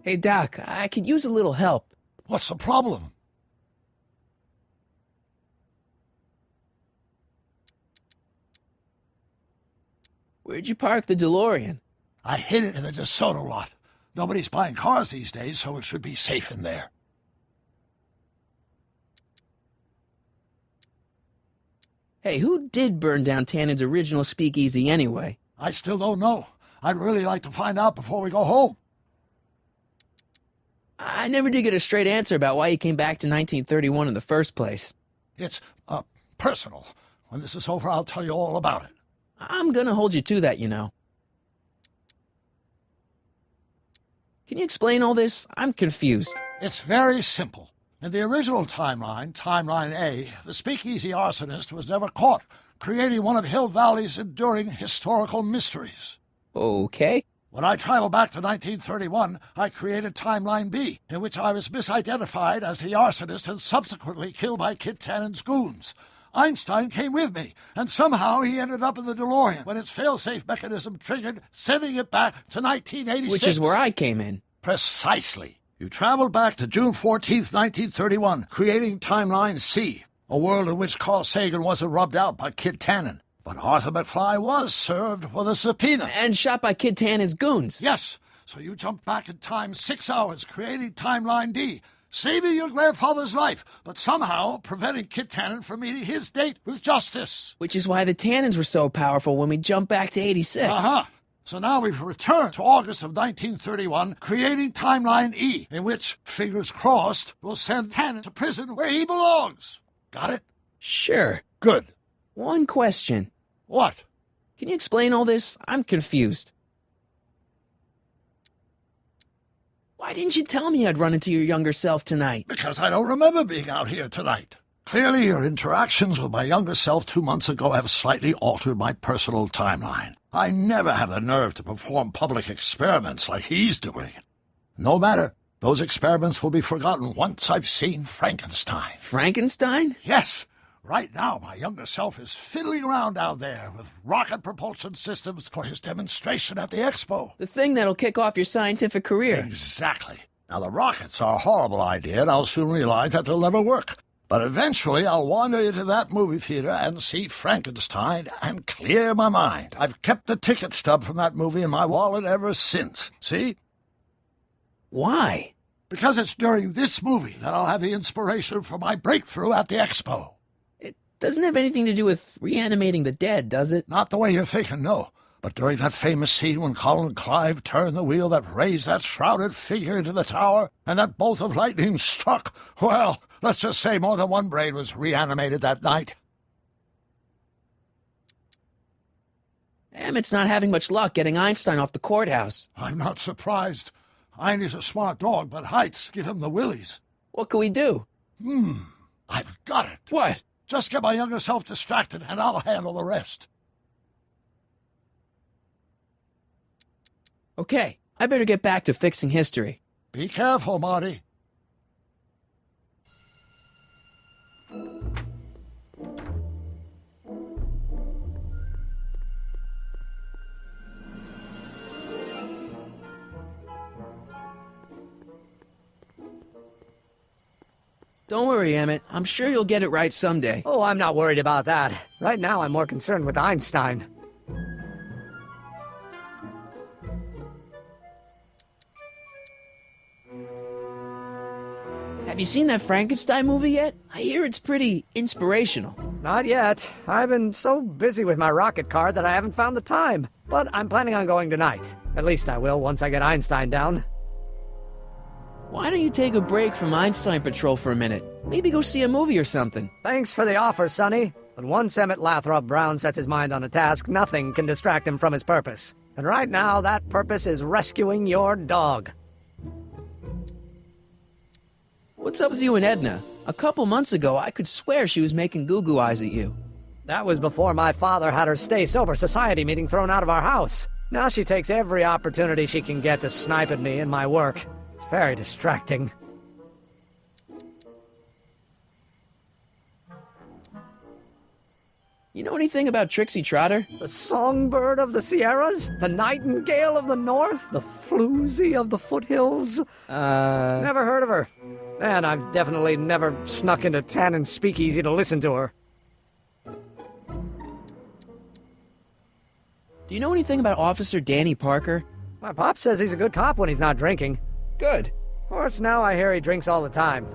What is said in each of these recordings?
Hey, Doc, I could use a little help. What's the problem? Where'd you park the DeLorean? I hid it in the DeSoto lot. Nobody's buying cars these days, so it should be safe in there. Hey, who did burn down Tannen's original speakeasy anyway? I still don't know. I'd really like to find out before we go home. I never did get a straight answer about why you came back to 1931 in the first place. It's, personal. When this is over, I'll tell you all about it. I'm gonna hold you to that, you know. Can you explain all this? I'm confused. It's very simple. In the original timeline, Timeline A, the speakeasy arsonist was never caught, creating one of Hill Valley's enduring historical mysteries. Okay. When I traveled back to 1931, I created Timeline B, in which I was misidentified as the arsonist and subsequently killed by Kit Tannen's goons. Einstein came with me, and somehow he ended up in the DeLorean when its fail-safe mechanism triggered, sending it back to 1986. Which is where I came in. Precisely. You traveled back to June 14th, 1931, creating Timeline C, a world in which Carl Sagan wasn't rubbed out by Kit Tannen. But Arthur McFly was served with a subpoena. And shot by Kid Tannen's goons. Yes, so you jumped back in time 6 hours, creating Timeline D, saving your grandfather's life, but somehow preventing Kit Tannen from meeting his date with justice. Which is why the Tannens were so powerful when we jumped back to 86. Uh-huh. So now we've returned to August of 1931, creating Timeline E, in which, fingers crossed, we'll send Tannen to prison where he belongs. Got it? Sure. Good. One question. What? Can you explain all this? I'm confused. Why didn't you tell me I'd run into your younger self tonight? Because I don't remember being out here tonight. Clearly, your interactions with my younger self 2 months ago have slightly altered my personal timeline. I never have the nerve to perform public experiments like he's doing. No matter. Those experiments will be forgotten once I've seen Frankenstein. Frankenstein? Yes. Right now, my younger self is fiddling around down there with rocket propulsion systems for his demonstration at the expo. The thing that'll kick off your scientific career. Exactly. Now, the rockets are a horrible idea, and I'll soon realize that they'll never work. But eventually, I'll wander into that movie theater and see Frankenstein and clear my mind. I've kept the ticket stub from that movie in my wallet ever since. See? Why? Because it's during this movie that I'll have the inspiration for my breakthrough at the expo. Doesn't have anything to do with reanimating the dead, does it? Not the way you're thinking, no. But during that famous scene when Colin Clive turned the wheel that raised that shrouded figure into the tower, and that bolt of lightning struck, well, let's just say more than one brain was reanimated that night. Emmett's not having much luck getting Einstein off the courthouse. I'm not surprised. Einstein's a smart dog, but heights give him the willies. What can we do? I've got it. What? Just get my younger self distracted, and I'll handle the rest. Okay, I better get back to fixing history. Be careful, Marty. Don't worry, Emmett. I'm sure you'll get it right someday. Oh, I'm not worried about that. Right now, I'm more concerned with Einstein. Have you seen that Frankenstein movie yet? I hear it's pretty inspirational. Not yet. I've been so busy with my rocket car that I haven't found the time. But I'm planning on going tonight. At least I will once I get Einstein down. Why don't you take a break from Einstein Patrol for a minute? Maybe go see a movie or something. Thanks for the offer, Sonny. But once Emmett Lathrop Brown sets his mind on a task, nothing can distract him from his purpose. And right now, that purpose is rescuing your dog. What's up with you and Edna? A couple months ago, I could swear she was making goo-goo eyes at you. That was before my father had her Stay Sober Society meeting thrown out of our house. Now she takes every opportunity she can get to snipe at me and my work. It's very distracting. You know anything about Trixie Trotter? The songbird of the Sierras? The nightingale of the north? The floozy of the foothills? Never heard of her. And I've definitely never snuck into Tannen's speakeasy to listen to her. Do you know anything about Officer Danny Parker? My pop says he's a good cop when he's not drinking. Good. Of course, now I hear he drinks all the time.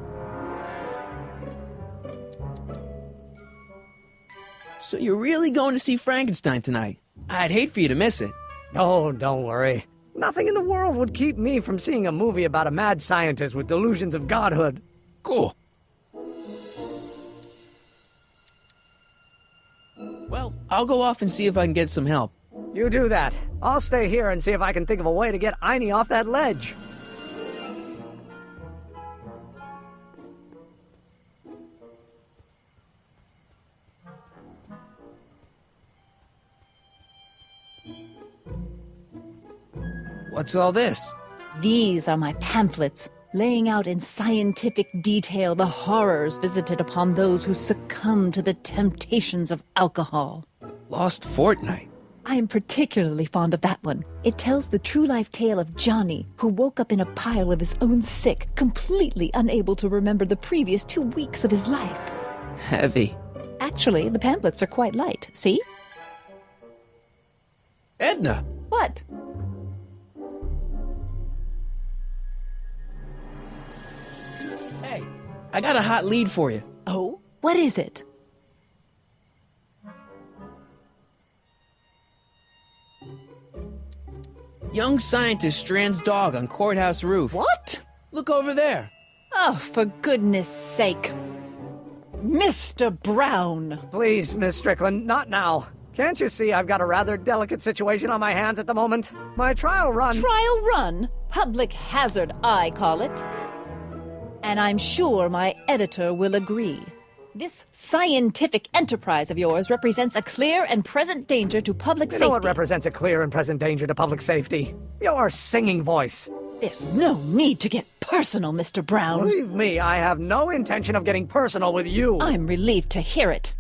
So you're really going to see Frankenstein tonight? I'd hate for you to miss it. Oh, don't worry. Nothing in the world would keep me from seeing a movie about a mad scientist with delusions of godhood. Cool. Well, I'll go off and see if I can get some help. You do that. I'll stay here and see if I can think of a way to get Einie off that ledge. What's all this? These are my pamphlets, laying out in scientific detail the horrors visited upon those who succumb to the temptations of alcohol. Lost Fortnight. I am particularly fond of that one. It tells the true-life tale of Johnny, who woke up in a pile of his own sick, completely unable to remember the previous 2 weeks of his life. Heavy. Actually, the pamphlets are quite light, see? Edna! What? Hey, I got a hot lead for you. Oh? What is it? Young scientist strands dog on courthouse roof. What? Look over there. Oh, for goodness sake. Mr. Brown! Please, Miss Strickland, not now. Can't you see I've got a rather delicate situation on my hands at the moment? My trial run... Trial run? Public hazard, I call it. And I'm sure my editor will agree. This scientific enterprise of yours represents a clear and present danger to public safety. You know what represents a clear and present danger to public safety? Your singing voice. There's no need to get personal, Mr. Brown. Believe me, I have no intention of getting personal with you. I'm relieved to hear it.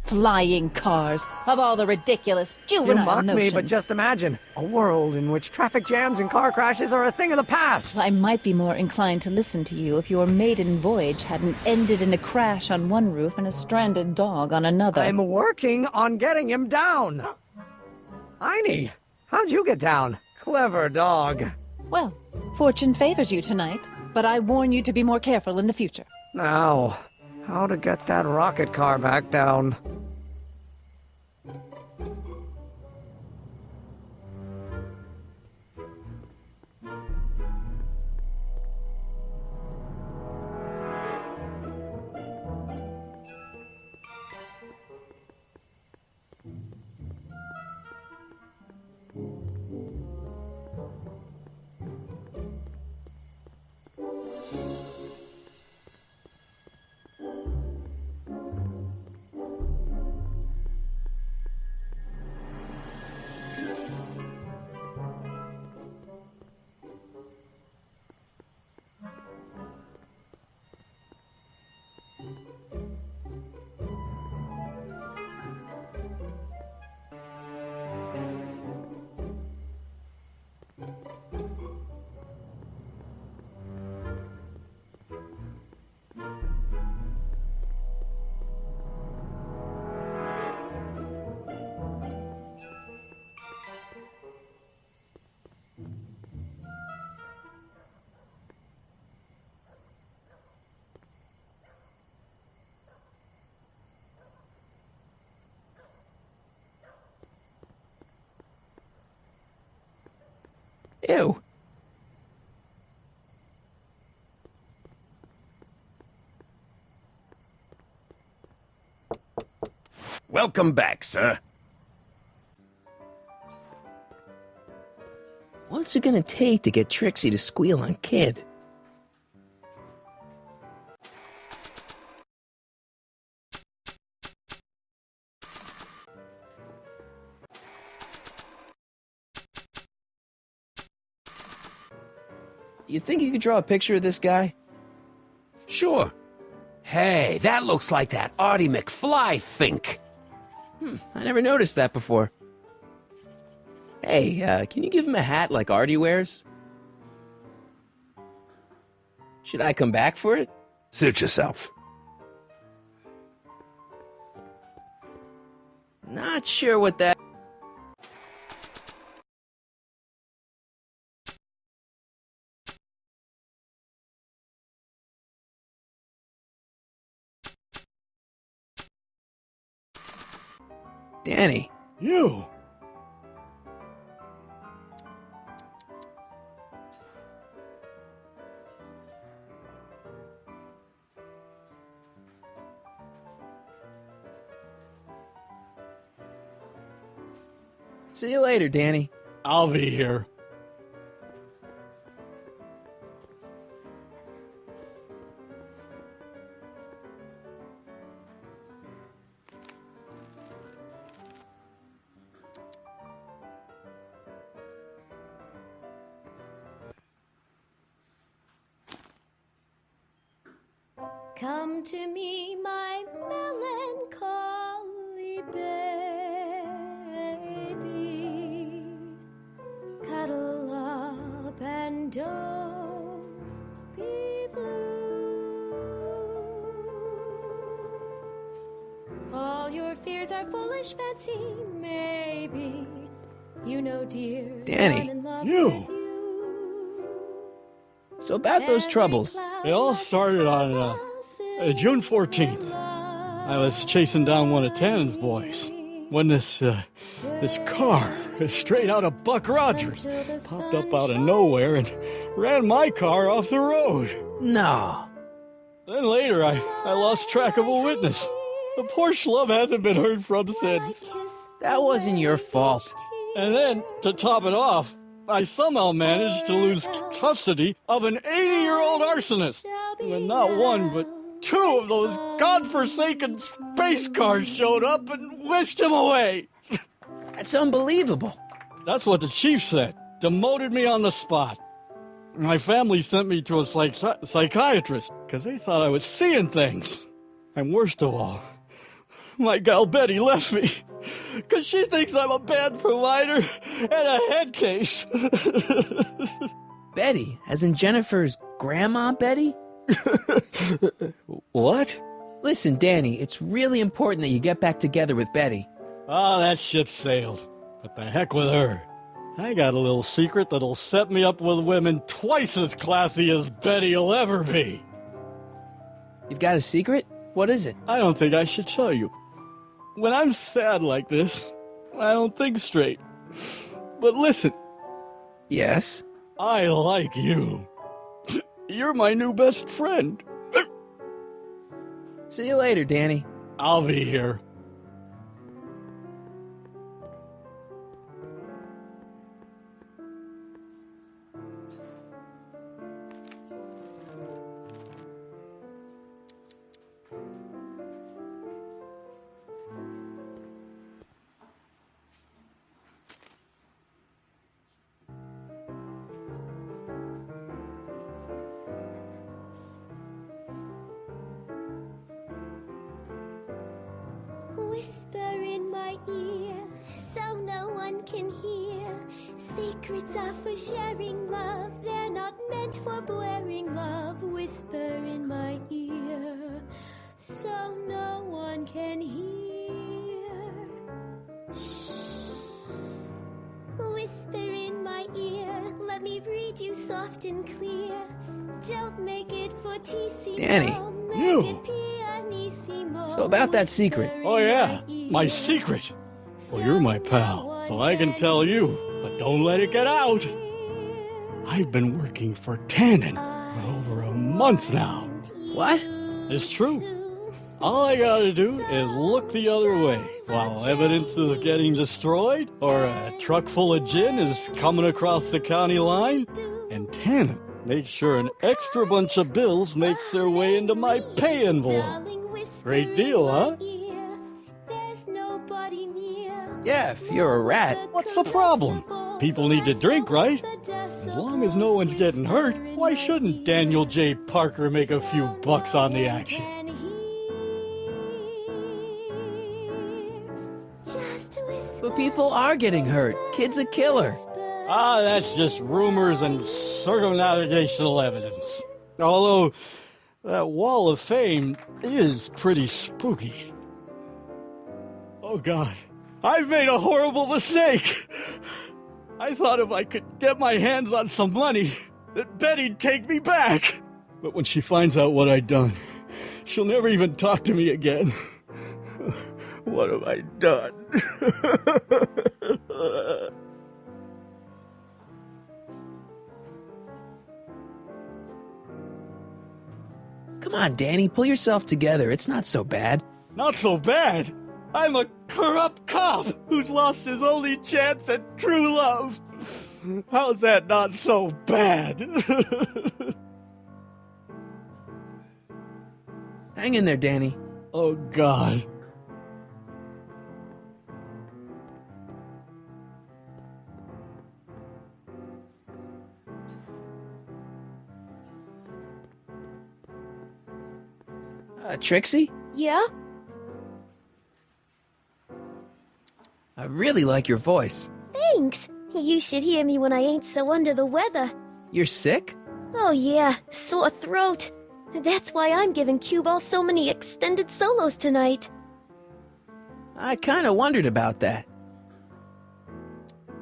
Flying cars, of all the ridiculous juvenile You mock notions. me, but just imagine. A world in which traffic jams and car crashes are a thing of the past. I might be more inclined to listen to you if your maiden voyage hadn't ended in a crash on one roof and a stranded dog on another. I'm working on getting him down. Einie, how'd you get down? Clever dog. Well, fortune favors you tonight, but I warn you to be more careful in the future. Now, how to get that rocket car back down? Ew. Welcome back, sir. What's it gonna take to get Trixie to squeal on Kid? You think you could draw a picture of this guy? Sure. Hey, that looks like that Artie McFly think. I never noticed that before. Hey, can you give him a hat like Artie wears? Should I come back for it? Suit yourself. Not sure what that... Danny. You! See you later, Danny. I'll be here. Come to me, my melancholy baby. Cuddle up and don't be blue. All your fears are foolish fancy, maybe. You know, dear, Danny. I'm in love You. with you. So about those troubles. It all started on June 14th. I was chasing down one of Tannen's boys when this car, straight out of Buck Rogers, popped up out of nowhere and ran my car off the road. No. Then later, I lost track of a witness. The poor schlub hasn't been heard from since. That wasn't your fault. And then, to top it off, I somehow managed to lose custody of an 80-year-old arsonist. When not one, but two of those godforsaken space cars showed up and whisked him away. That's unbelievable. That's what the chief said. Demoted me on the spot. My family sent me to a psychiatrist because they thought I was seeing things. And worst of all, my gal Betty left me because she thinks I'm a bad provider and a head case. Betty, as in Jennifer's grandma Betty? What? Listen, Danny, it's really important that you get back together with Betty. Oh, that ship sailed. But the heck with her. I got a little secret that'll set me up with women twice as classy as Betty will ever be. You've got a secret? What is it? I don't think I should tell you. When I'm sad like this, I don't think straight. But listen, Yes? I like you. You're my new best friend. See you later, Danny. I'll be here. Whisper in my ear, so no one can hear. Secrets are for sharing love, they're not meant for blaring love. Whisper in my ear, so no one can hear. Shh. Whisper in my ear, let me read you soft and clear. Don't make it fortissimo, Danny, make you. it pianissimo. So about that secret. Oh yeah, my secret. Well, you're my pal, so I can tell you, but don't let it get out. I've been working for Tannen for over a month now. What? It's true. All I gotta do is look the other way while evidence is getting destroyed or a truck full of gin is coming across the county line, and Tannen makes sure an extra bunch of bills makes their way into my pay envelope. Great deal, huh? Yeah, if you're a rat. What's the problem? People need to drink, right? As long as no one's getting hurt, why shouldn't Daniel J. Parker make a few bucks on the action? people are getting hurt. Kid's a killer. Ah, that's just rumors and circumnavigational evidence. Although, that wall of fame is pretty spooky. Oh God, I've made a horrible mistake. I thought if I could get my hands on some money, that Betty'd take me back. But when she finds out what I'd done, she'll never even talk to me again. What have I done? Come on, Danny, pull yourself together. It's not so bad. Not so bad. I'm a corrupt cop who's lost his only chance at true love. How's that not so bad? Hang in there, Danny. Oh, God. Trixie? Yeah? I really like your voice. Thanks. You should hear me when I ain't so under the weather. You're sick? Oh yeah, sore throat. That's why I'm giving Cue Ball so many extended solos tonight. I kinda wondered about that.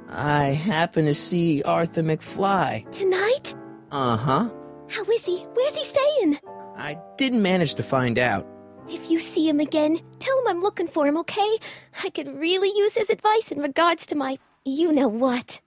I happen to see Arthur McFly. Tonight? Uh-huh. How is he? Where's he staying? I didn't manage to find out. If you see him again, tell him I'm looking for him, okay? I could really use his advice in regards to my you-know-what.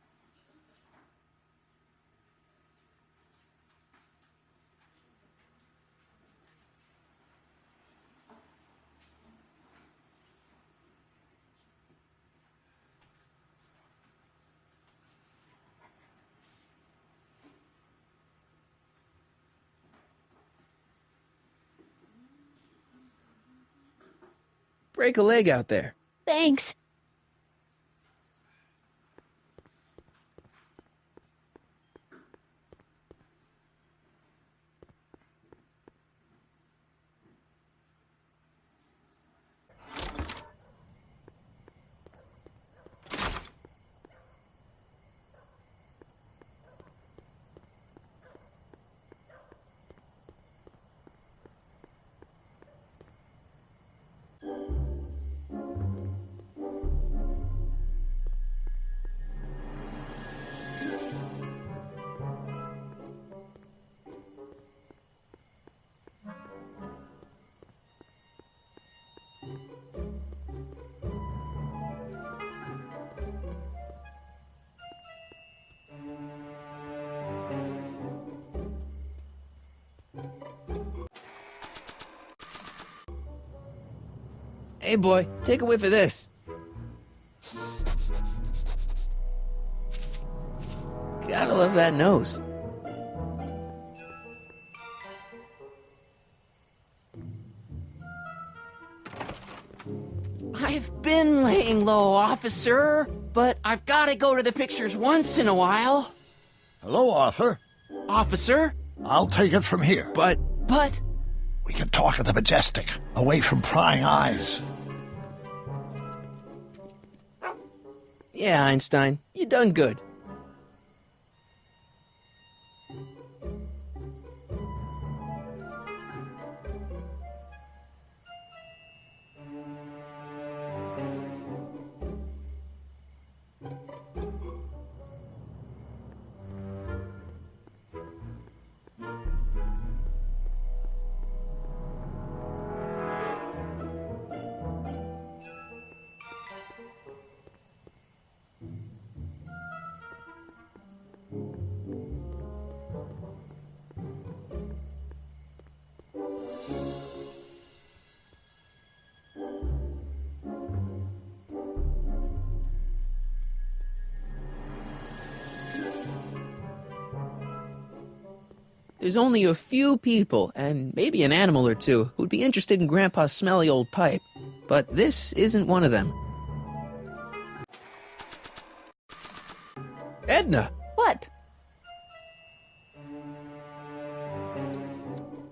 Break a leg out there. Thanks. Hey, boy, take a whiff of this. Gotta love that nose. I've been laying low, officer, but I've gotta go to the pictures once in a while. Hello, Arthur. Officer? I'll take it from here. But We can talk at the Majestic, away from prying eyes. yeah, Einstein, you done good. There's only a few people, and maybe an animal or two, who'd be interested in Grandpa's smelly old pipe. But this isn't one of them. Edna! What?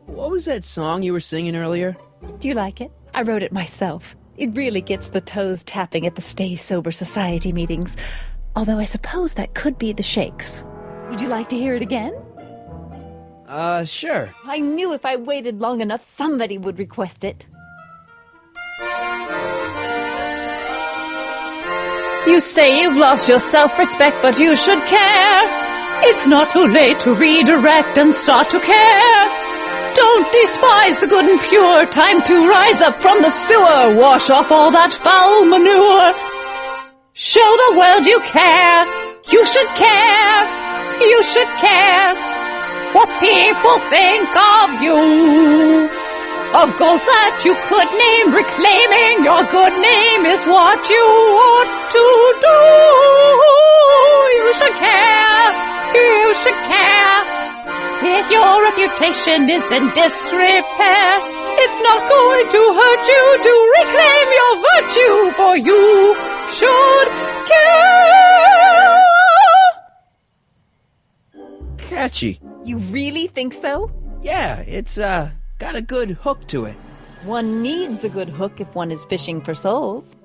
What was that song you were singing earlier? Do you like it? I wrote it myself. It really gets the toes tapping at the Stay Sober Society meetings. Although I suppose that could be the shakes. Would you like to hear it again? Sure. I knew if I waited long enough, somebody would request it. You say you've lost your self-respect, but you should care. It's not too late to redirect and start to care. Don't despise the good and pure. Time to rise up from the sewer. Wash off all that foul manure. Show the world you care. You should care. You should care what people think of you. Of goals that you could name. Reclaiming your good name is what you ought to do. You should care. You should care. If your reputation is in disrepair, it's not going to hurt you to reclaim your virtue, for you should care. Catchy. You really think so? Yeah, it's, got a good hook to it. One needs a good hook if one is fishing for souls.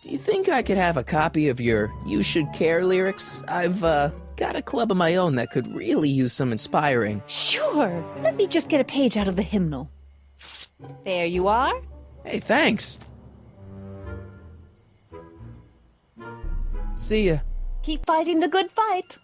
Do you think I could have a copy of your You Should Care lyrics? I've, got a club of my own that could really use some inspiring. Sure. Let me just get a page out of the hymnal. There you are. Hey, thanks. See ya. Keep fighting the good fight.